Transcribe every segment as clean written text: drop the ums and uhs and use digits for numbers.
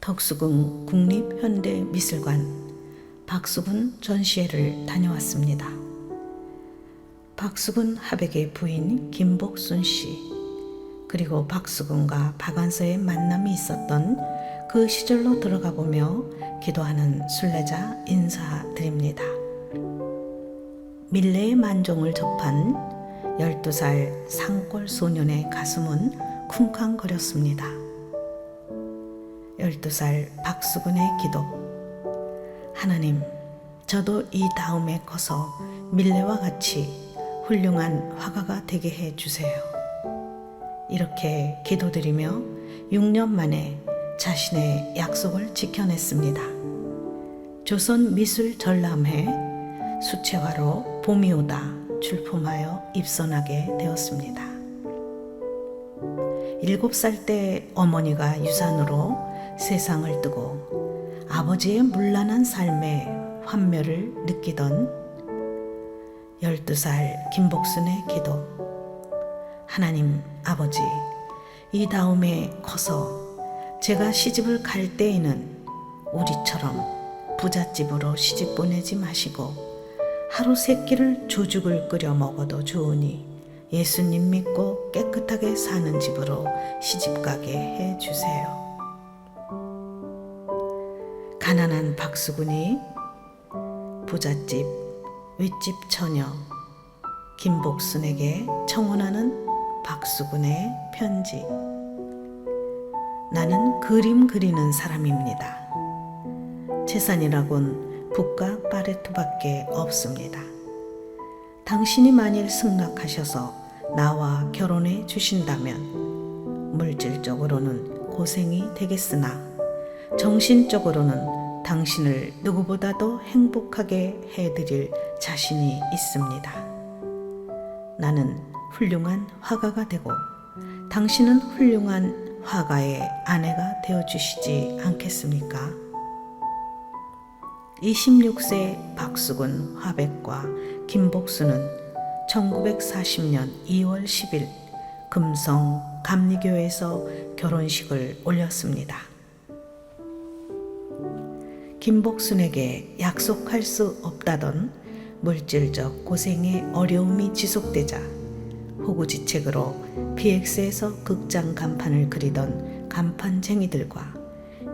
덕수궁 국립현대미술관 박수근 전시회를 다녀왔습니다. 박수근 화백의 부인 김복순 씨, 그리고 박수근과 박완서의 만남이 있었던 그 시절로 들어가 보며 기도하는 순례자 인사드립니다. 밀레의 만종을 접한 12살 산골 소년의 가슴은 쿵쾅거렸습니다. 12살 박수근의 기도. 하나님, 저도 이 다음에 커서 밀레와 같이 훌륭한 화가가 되게 해 주세요. 이렇게 기도드리며 6년 만에 자신의 약속을 지켜냈습니다. 조선미술전람회 수채화로 봄이 오다 출품하여 입선하게 되었습니다. 7살 때 어머니가 유산으로 세상을 뜨고 아버지의 문란한 삶에 환멸을 느끼던 12살 김복순의 기도. 하나님 아버지, 이 다음에 커서 제가 시집을 갈 때에는 우리처럼 부잣집으로 시집 보내지 마시고 하루 3끼를 조죽을 끓여 먹어도 좋으니 예수님 믿고 깨끗하게 사는 집으로 시집가게 해주세요. 가난한 박수근이 부잣집 윗집 처녀 김복순에게 청혼하는 박수근의 편지. 나는 그림 그리는 사람입니다. 재산이라곤 붓과 파레트밖에 없습니다. 당신이 만일 승낙하셔서 나와 결혼해 주신다면 물질적으로는 고생이 되겠으나 정신적으로는 당신을 누구보다도 행복하게 해드릴 자신이 있습니다. 나는 훌륭한 화가가 되고 당신은 훌륭한 화가의 아내가 되어주시지 않겠습니까? 26세 박수근 화백과 김복순은 1940년 2월 10일 금성 감리교에서 결혼식을 올렸습니다. 김복순에게 약속할 수 없다던 물질적 고생의 어려움이 지속되자 호구지책으로 PX에서 극장 간판을 그리던 간판쟁이들과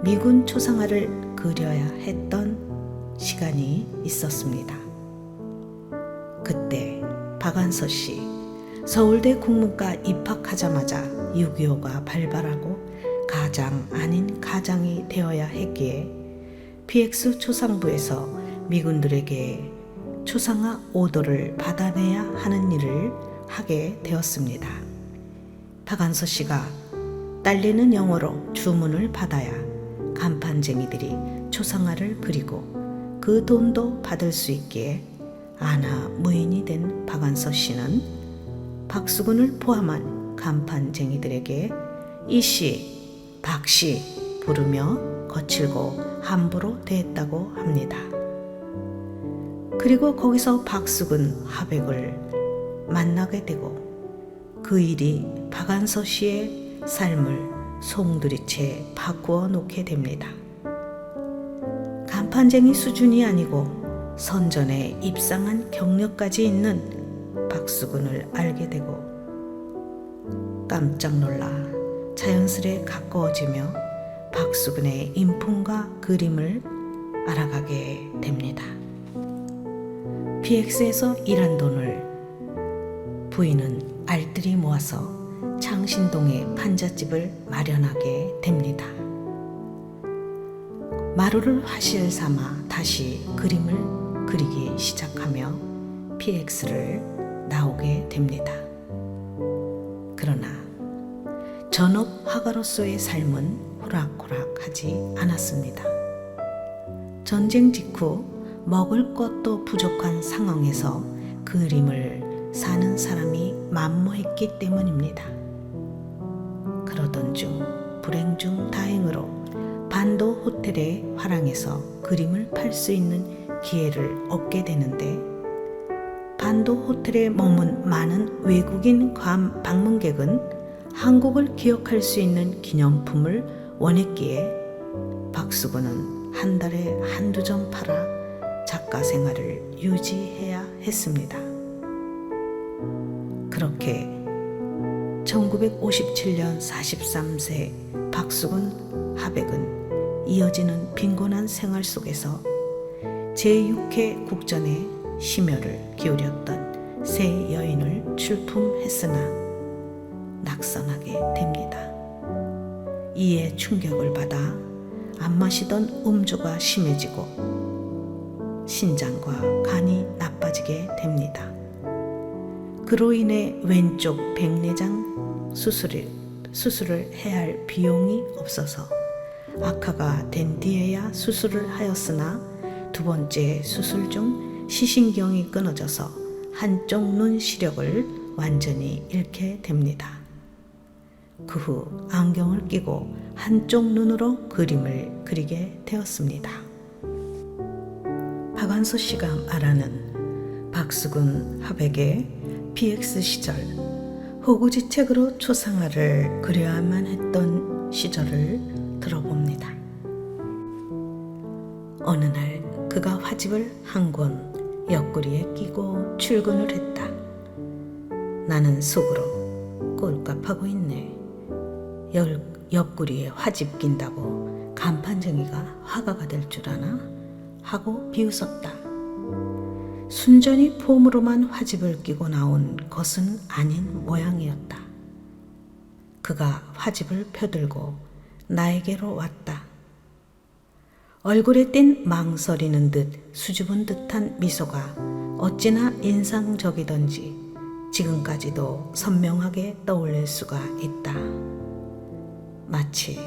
미군 초상화를 그려야 했던 시간이 있었습니다. 그때 박완서 씨, 서울대 국문과 입학하자마자 6.25가 발발하고 가장 아닌 가장이 되어야 했기에 PX 초상부에서 미군들에게 초상화 오더를 받아내야 하는 일을 하게 되었습니다. 박완서 씨가 딸리는 영어로 주문을 받아야 간판쟁이들이 초상화를 그리고 그 돈도 받을 수 있기에 아나 무인이 된 박완서 씨는 박수근을 포함한 간판쟁이들에게 이씨, 박씨 부르며 거칠고 함부로 대했다고 합니다. 그리고 거기서 박수근 화백을 만나게 되고 그 일이 박완서 씨의 삶을 송두리째 바꾸어 놓게 됩니다. 간판쟁이 수준이 아니고 선전에 입상한 경력까지 있는 박수근을 알게 되고 깜짝 놀라 자연스레 가까워지며 박수근의 인품과 그림을 알아가게 됩니다. PX에서 일한 돈을 부인은 알뜰히 모아서 창신동에 판잣집을 마련하게 됩니다. 마루를 화실 삼아 다시 그림을 그리기 시작하며 PX를 나오게 됩니다. 그러나 전업 화가로서의 삶은 호락호락하지 않았습니다. 전쟁 직후 먹을 것도 부족한 상황에서 그림을 사는 사람이 만무했기 때문입니다. 그러던 중 불행 중 다행으로 반도 호텔의 화랑에서 그림을 팔 수 있는 기회를 얻게 되는데 반도 호텔에 머문 많은 외국인 방문객은 한국을 기억할 수 있는 기념품을 원했기에 박수근은 한 달에 한두 점 팔아 작가 생활을 유지해야 했습니다. 그렇게 1957년 43세 박수근 하백은 이어지는 빈곤한 생활 속에서 제6회 국전에 심혈을 기울였던 새 여인을 출품했으나 낙선하게 됩니다. 이에 충격을 받아 안 마시던 음주가 심해지고 신장과 간이 나빠지게 됩니다. 그로 인해 왼쪽 백내장 수술을 해야 할 비용이 없어서 악화가 된 뒤에야 수술을 하였으나 두 번째 수술 중 시신경이 끊어져서 한쪽 눈 시력을 완전히 잃게 됩니다. 그 후 안경을 끼고 한쪽 눈으로 그림을 그리게 되었습니다. 박완서 씨가 말하는 박수근 하백의 PX 시절 호구지책으로 초상화를 그려야만 했던 시절을 들어봅니다. 어느 날 그가 화집을 한 권 옆구리에 끼고 출근을 했다. 나는 속으로 꼴값하고 있네. 옆구리에 화집 낀다고 간판쟁이가 화가가 될 줄 아나? 하고 비웃었다. 순전히 폼으로만 화집을 끼고 나온 것은 아닌 모양이었다. 그가 화집을 펴들고 나에게로 왔다. 얼굴에 띈 망설이는 듯 수줍은 듯한 미소가 어찌나 인상적이던지 지금까지도 선명하게 떠올릴 수가 있다. 마치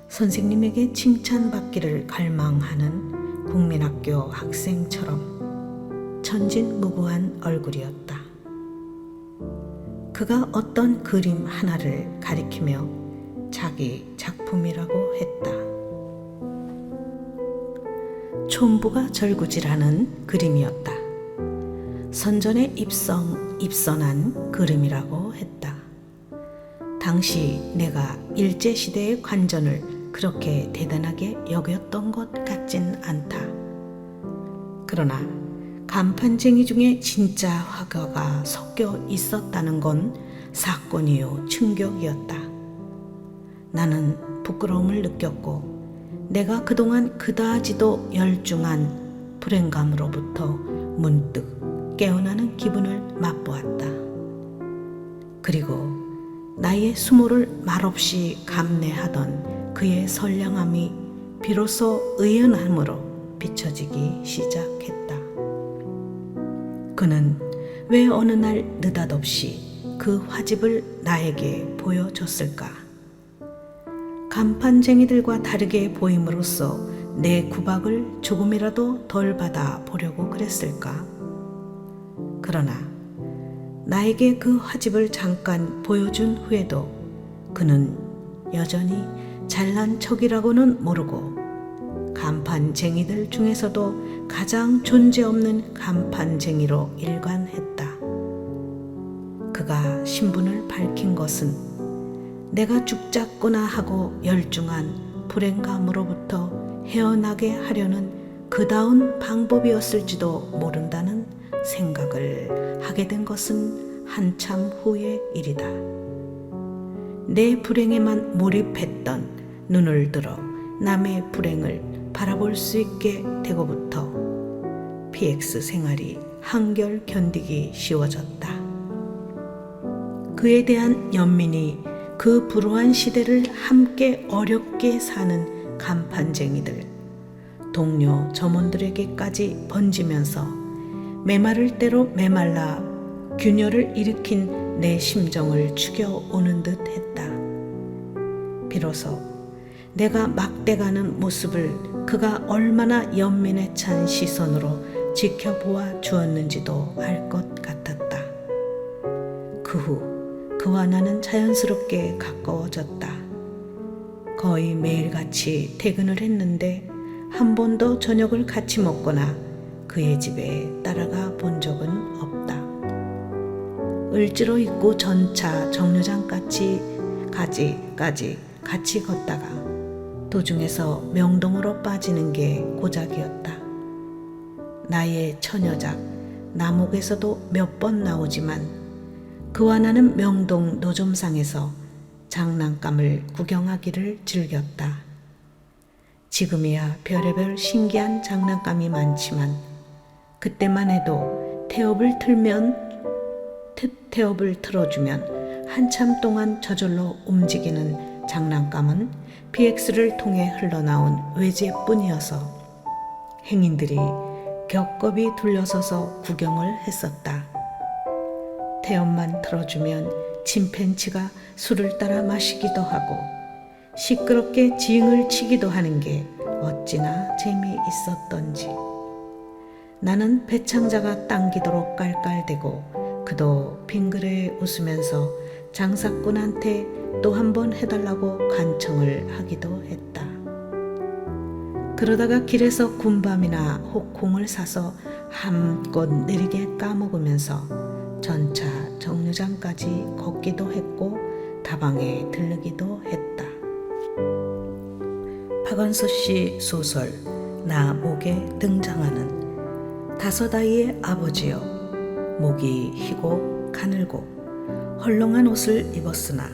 선생님에게 칭찬받기를 갈망하는 국민학교 학생처럼 천진무구한 얼굴이었다. 그가 어떤 그림 하나를 가리키며 자기 작품이라고 했다. 촌부가 절구질하는 그림이었다. 선전에 입선한 그림이라고 했다. 당시 내가 일제시대의 관전을 그렇게 대단하게 여겼던 것 같진 않다. 그러나 간판쟁이 중에 진짜 화가가 섞여 있었다는 건 사건이요 충격이었다. 나는 부끄러움을 느꼈고 내가 그동안 그다지도 열중한 불행감으로부터 문득 깨어나는 기분을 맛보았다. 그리고 나의 수모를 말없이 감내하던 그의 선량함이 비로소 의연함으로 비춰지기 시작했다. 그는 왜 어느 날 느닷없이 그 화집을 나에게 보여줬을까? 간판쟁이들과 다르게 보임으로써 내 구박을 조금이라도 덜 받아 보려고 그랬을까? 그러나 나에게 그 화집을 잠깐 보여준 후에도 그는 여전히 잘난 척이라고는 모르고 간판쟁이들 중에서도 가장 존재없는 간판쟁이로 일관했다. 그가 신분을 밝힌 것은 내가 죽자꾸나 하고 열중한 불행감으로부터 헤어나게 하려는 그다운 방법이었을지도 모른다는 생각을 하게 된 것은 한참 후의 일이다. 내 불행에만 몰입했던 눈을 들어 남의 불행을 바라볼 수 있게 되고부터 PX 생활이 한결 견디기 쉬워졌다. 그에 대한 연민이 그 불우한 시대를 함께 어렵게 사는 간판쟁이들, 동료 점원들에게까지 번지면서 메마를 대로 메말라 균열을 일으킨 내 심정을 죽여오는 듯 했다. 비로소 내가 막대가는 모습을 그가 얼마나 연민에 찬 시선으로 지켜보아 주었는지도 알 것 같았다. 그 후 그와 나는 자연스럽게 가까워졌다. 거의 매일같이 퇴근을 했는데 한 번도 저녁을 같이 먹거나 그의 집에 따라가 본 적은 없다. 을지로 있고 전차 정류장까지 가지까지 같이 걷다가 도중에서 명동으로 빠지는 게 고작이었다. 나의 처녀작 남옥에서도 몇 번 나오지만 그와 나는 명동 노점상에서 장난감을 구경하기를 즐겼다. 지금이야 별의별 신기한 장난감이 많지만 그때만 해도 태엽을 틀어주면 한참 동안 저절로 움직이는 장난감은 PX를 통해 흘러나온 외제뿐이어서 행인들이 겹겹이 둘러서서 구경을 했었다. 태엽만 틀어주면 침팬치가 술을 따라 마시기도 하고 시끄럽게 징을 치기도 하는 게 어찌나 재미있었던지. 나는 배창자가 당기도록 깔깔대고 그도 빙그레 웃으면서 장사꾼한테 또 한 번 해달라고 간청을 하기도 했다. 그러다가 길에서 군밤이나 혹콩을 사서 한껏 느리게 까먹으면서 전차 정류장까지 걷기도 했고 다방에 들르기도 했다. 박완서 씨 소설 나목에 등장하는 다섯 아이의 아버지여 목이 희고 가늘고 헐렁한 옷을 입었으나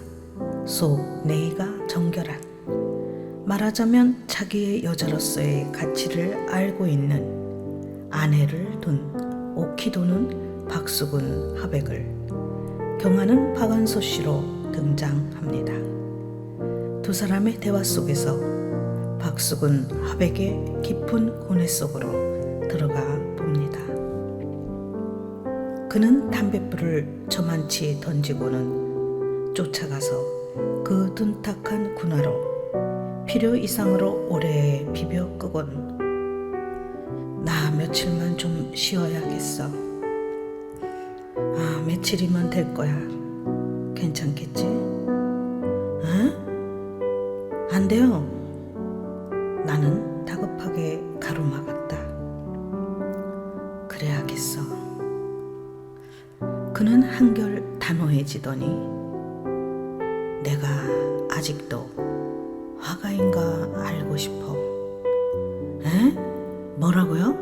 속 내의가 정결한, 말하자면 자기의 여자로서의 가치를 알고 있는 아내를 둔 오키도는 박수근 하백을 경하는 박완서 씨로 등장합니다. 두 사람의 대화 속에서 박수근 하백의 깊은 고뇌 속으로 들어가 봅니다. 그는 담뱃불을 저만치 던지고는 쫓아가서 그 둔탁한 군화로 필요 이상으로 오래 비벼 끄곤 나 며칠만 좀 쉬어야겠어. 며칠이면 될 거야. 괜찮겠지? 안 돼요. 나는 다급하게 가로막았다. 그래야겠어. 그는 한결 단호해지더니 내가 아직도 화가인가 알고 싶어. 뭐라고요?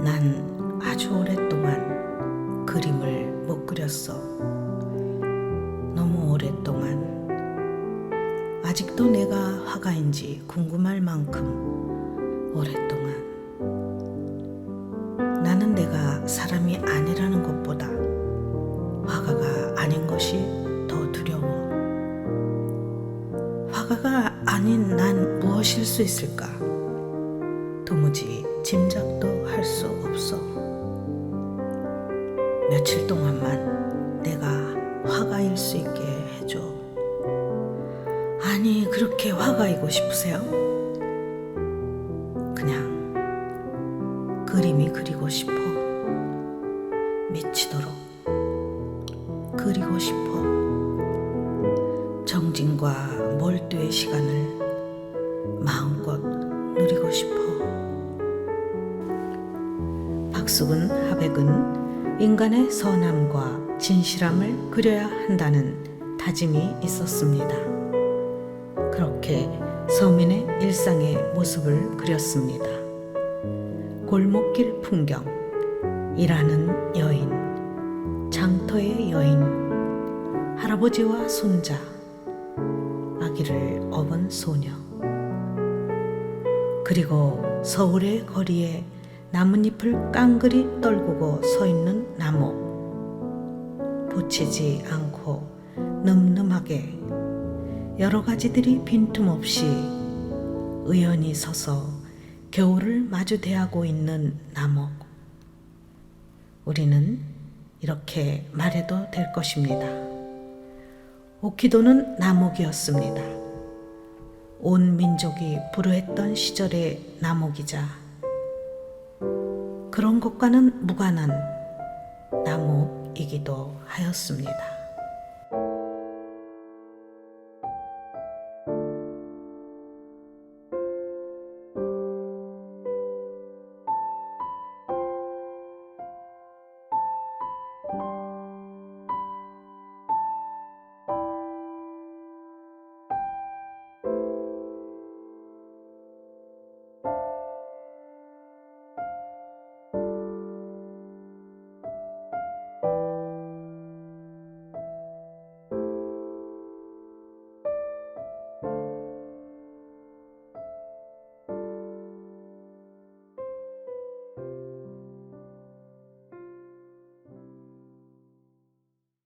난 아주 오랫동안 그림을 못 그렸어. 너무 오랫동안. 아직도 내가 화가인지 궁금할 만큼 오랫동안. 나는 내가 사람이 아니라는 것보다 화가가 아닌 것이 더 두려워. 화가가 아닌 난 무엇일 수 있을까? 도무지 짐작도 할 수 없어. 며칠 동안만 내가 화가일 수 있게 해줘. 아니, 그렇게 화가이고 싶으세요? 그냥 그림이 그리고 싶어. 미치도록 그리고 싶어. 정진과 몰두의 시간을 마음껏 누리고 싶어. 박수근 하백은 인간의 선함과 진실함을 그려야 한다는 다짐이 있었습니다. 그렇게 서민의 일상의 모습을 그렸습니다. 골목길 풍경, 일하는 여인, 장터의 여인, 할아버지와 손자, 아기를 업은 소녀, 그리고 서울의 거리에 나뭇잎을 깡그리 떨구고 서 있는 나무, 붙이지 않고 늠름하게 여러 가지들이 빈틈없이 의연히 서서 겨울을 마주 대하고 있는 나목. 우리는 이렇게 말해도 될 것입니다. 오키도는 나목이었습니다. 온 민족이 불우했던 시절의 나목이자 그런 것과는 무관한 나목이기도 하였습니다.